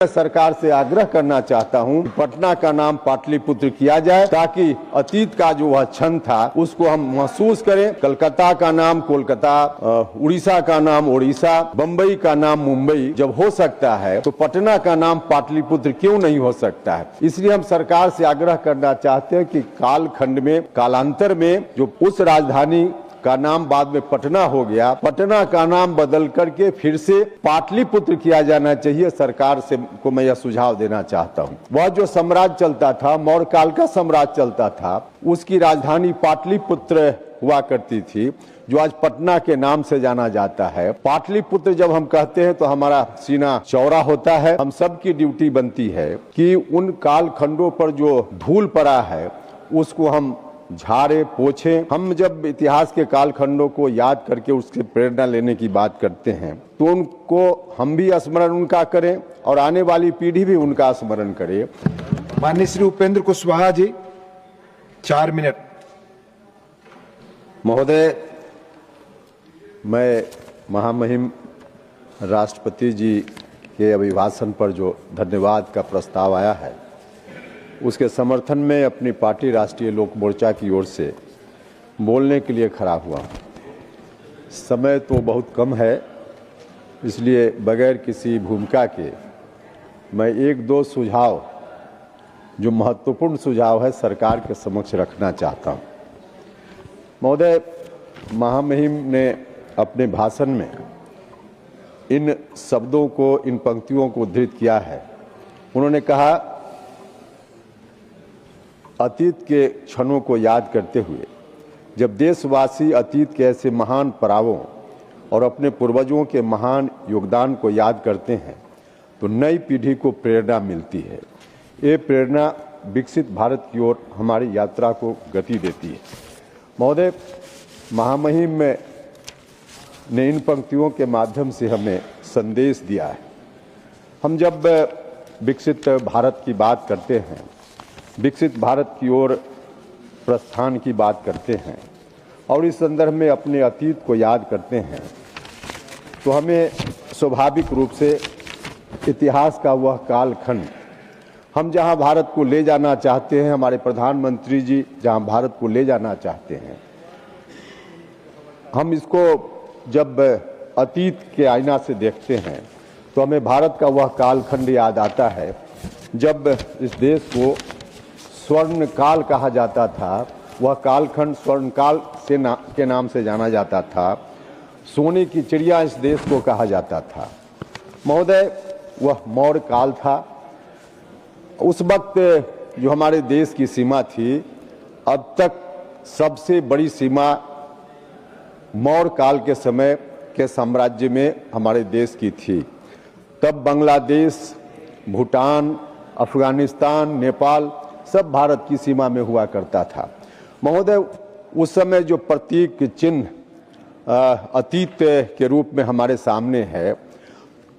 सरकार से आग्रह करना चाहता हूं, पटना का नाम पाटलिपुत्र किया जाए ताकि अतीत का जो वह क्षण था उसको हम महसूस करें। कलकत्ता का नाम कोलकाता, उड़ीसा का नाम ओडिशा, बम्बई का नाम मुंबई जब हो सकता है तो पटना का नाम पाटलिपुत्र क्यों नहीं हो सकता है। इसलिए हम सरकार से आग्रह करना चाहते हैं कि कालखंड में, कालांतर में जो उस राजधानी का नाम बाद में पटना हो गया, पटना का नाम बदल करके फिर से पाटलिपुत्र किया जाना चाहिए। सरकार से को मैं यह सुझाव देना चाहता हूं। वह जो साम्राज्य चलता था, मौर्य काल का साम्राज्य चलता था, उसकी राजधानी पाटलिपुत्र हुआ करती थी, जो आज पटना के नाम से जाना जाता है। पाटलिपुत्र जब हम कहते हैं तो हमारा सीना चौड़ा होता है। हम सबकी ड्यूटी बनती है कि उन काल खंडों पर जो धूल पड़ा है उसको हम झाड़े पोछे। हम जब इतिहास के कालखंडों को याद करके उससे प्रेरणा लेने की बात करते हैं तो उनको हम भी स्मरण उनका करें और आने वाली पीढ़ी भी उनका स्मरण करे। माननीय श्री उपेंद्र कुशवाहा जी, 4 मिनट। महोदय, मैं महामहिम राष्ट्रपति जी के अभिभाषण पर जो धन्यवाद का प्रस्ताव आया है उसके समर्थन में अपनी पार्टी राष्ट्रीय लोक मोर्चा की ओर से बोलने के लिए खड़ा हुआ। समय तो बहुत कम है, इसलिए बगैर किसी भूमिका के मैं 1-2 सुझाव, जो महत्वपूर्ण सुझाव है, सरकार के समक्ष रखना चाहता हूँ। महोदय, महामहिम ने अपने भाषण में इन शब्दों को, इन पंक्तियों को उद्धृत किया है। उन्होंने कहा, अतीत के क्षणों को याद करते हुए जब देशवासी अतीत के ऐसे महान पड़ावों और अपने पूर्वजों के महान योगदान को याद करते हैं तो नई पीढ़ी को प्रेरणा मिलती है। ये प्रेरणा विकसित भारत की ओर हमारी यात्रा को गति देती है। महोदय, महामहिम ने इन पंक्तियों के माध्यम से हमें संदेश दिया है। हम जब विकसित भारत की बात करते हैं, विकसित भारत की ओर प्रस्थान की बात करते हैं और इस संदर्भ में अपने अतीत को याद करते हैं तो हमें स्वाभाविक रूप से इतिहास का वह कालखंड, हम जहां भारत को ले जाना चाहते हैं, हमारे प्रधानमंत्री जी जहां भारत को ले जाना चाहते हैं, हम इसको जब अतीत के आईना से देखते हैं तो हमें भारत का वह कालखंड याद आता है जब इस देश को स्वर्ण काल कहा जाता था। वह कालखंड स्वर्ण काल के नाम से जाना जाता था। सोने की चिड़िया इस देश को कहा जाता था। महोदय, वह मौर्य काल था। उस वक्त जो हमारे देश की सीमा थी, अब तक सबसे बड़ी सीमा मौर्य काल के समय के साम्राज्य में हमारे देश की थी। तब बांग्लादेश, भूटान, अफगानिस्तान, नेपाल सब भारत की सीमा में हुआ करता था। महोदय, उस समय जो प्रतीक चिन्ह अतीत के रूप में हमारे सामने है,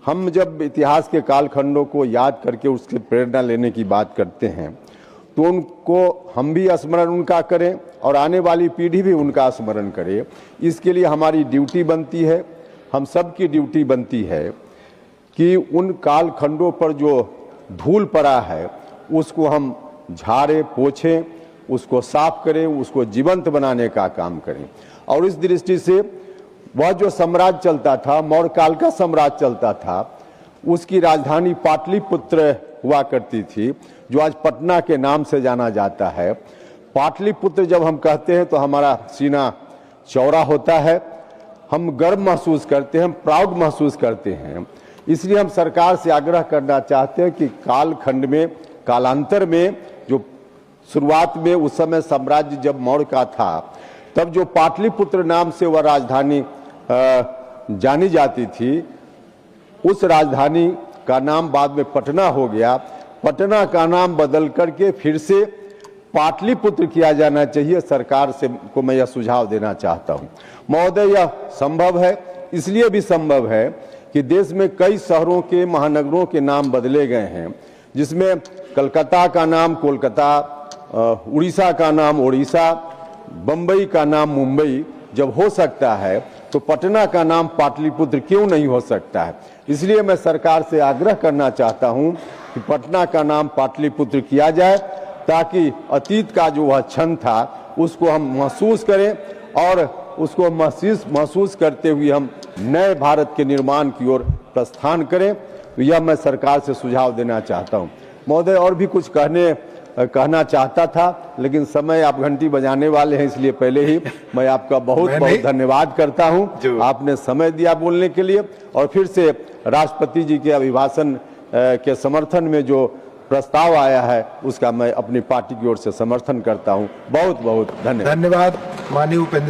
हम जब इतिहास के कालखंडों को याद करके उससे प्रेरणा लेने की बात करते हैं तो उनको हम भी स्मरण उनका करें और आने वाली पीढ़ी भी उनका स्मरण करे। इसके लिए हमारी ड्यूटी बनती है, हम सबकी ड्यूटी बनती है कि उन कालखंडों पर जो धूल पड़ा है उसको हम झाड़े पोछें, उसको साफ करें, उसको जीवंत बनाने का काम करें। और इस दृष्टि से वह जो साम्राज्य चलता था, मौर्य काल का साम्राज्य चलता था, उसकी राजधानी पाटलिपुत्र हुआ करती थी, जो आज पटना के नाम से जाना जाता है। पाटलिपुत्र जब हम कहते हैं तो हमारा सीना चौड़ा होता है, हम गर्व महसूस करते हैं, हम प्राउड महसूस करते हैं। इसलिए हम सरकार से आग्रह करना चाहते हैं कि कालखंड में, कालांतर में, जो शुरुआत में उस समय साम्राज्य जब मौर्य का था, तब जो पाटलिपुत्र नाम से वह राजधानी जानी जाती थी, उस राजधानी का नाम बाद में पटना हो गया। पटना का नाम बदल करके फिर से पाटलिपुत्र किया जाना चाहिए। सरकार से को मैं यह सुझाव देना चाहता हूं। महोदय, यह संभव है, इसलिए भी संभव है कि देश में कई शहरों के, महानगरों के नाम बदले गए हैं, जिसमें कलकत्ता का नाम कोलकाता, उड़ीसा का नाम ओडिशा, बम्बई का नाम मुंबई जब हो सकता है तो पटना का नाम पाटलिपुत्र क्यों नहीं हो सकता है। इसलिए मैं सरकार से आग्रह करना चाहता हूं कि पटना का नाम पाटलिपुत्र किया जाए, ताकि अतीत का जो वह क्षण था उसको हम महसूस करें और उसको महसूस करते हुए हम नए भारत के निर्माण की ओर प्रस्थान करें। तो यह मैं सरकार से सुझाव देना चाहता हूं। महोदय, और भी कुछ कहना चाहता था, लेकिन समय आप घंटी बजाने वाले हैं, इसलिए पहले ही मैं आपका बहुत बहुत धन्यवाद करता हूं। आपने समय दिया बोलने के लिए, और फिर से राष्ट्रपति जी के अभिभाषण के समर्थन में जो प्रस्ताव आया है उसका मैं अपनी पार्टी की ओर से समर्थन करता हूं। बहुत बहुत धन्यवाद। धन्यवाद माननीय उपेंद्र।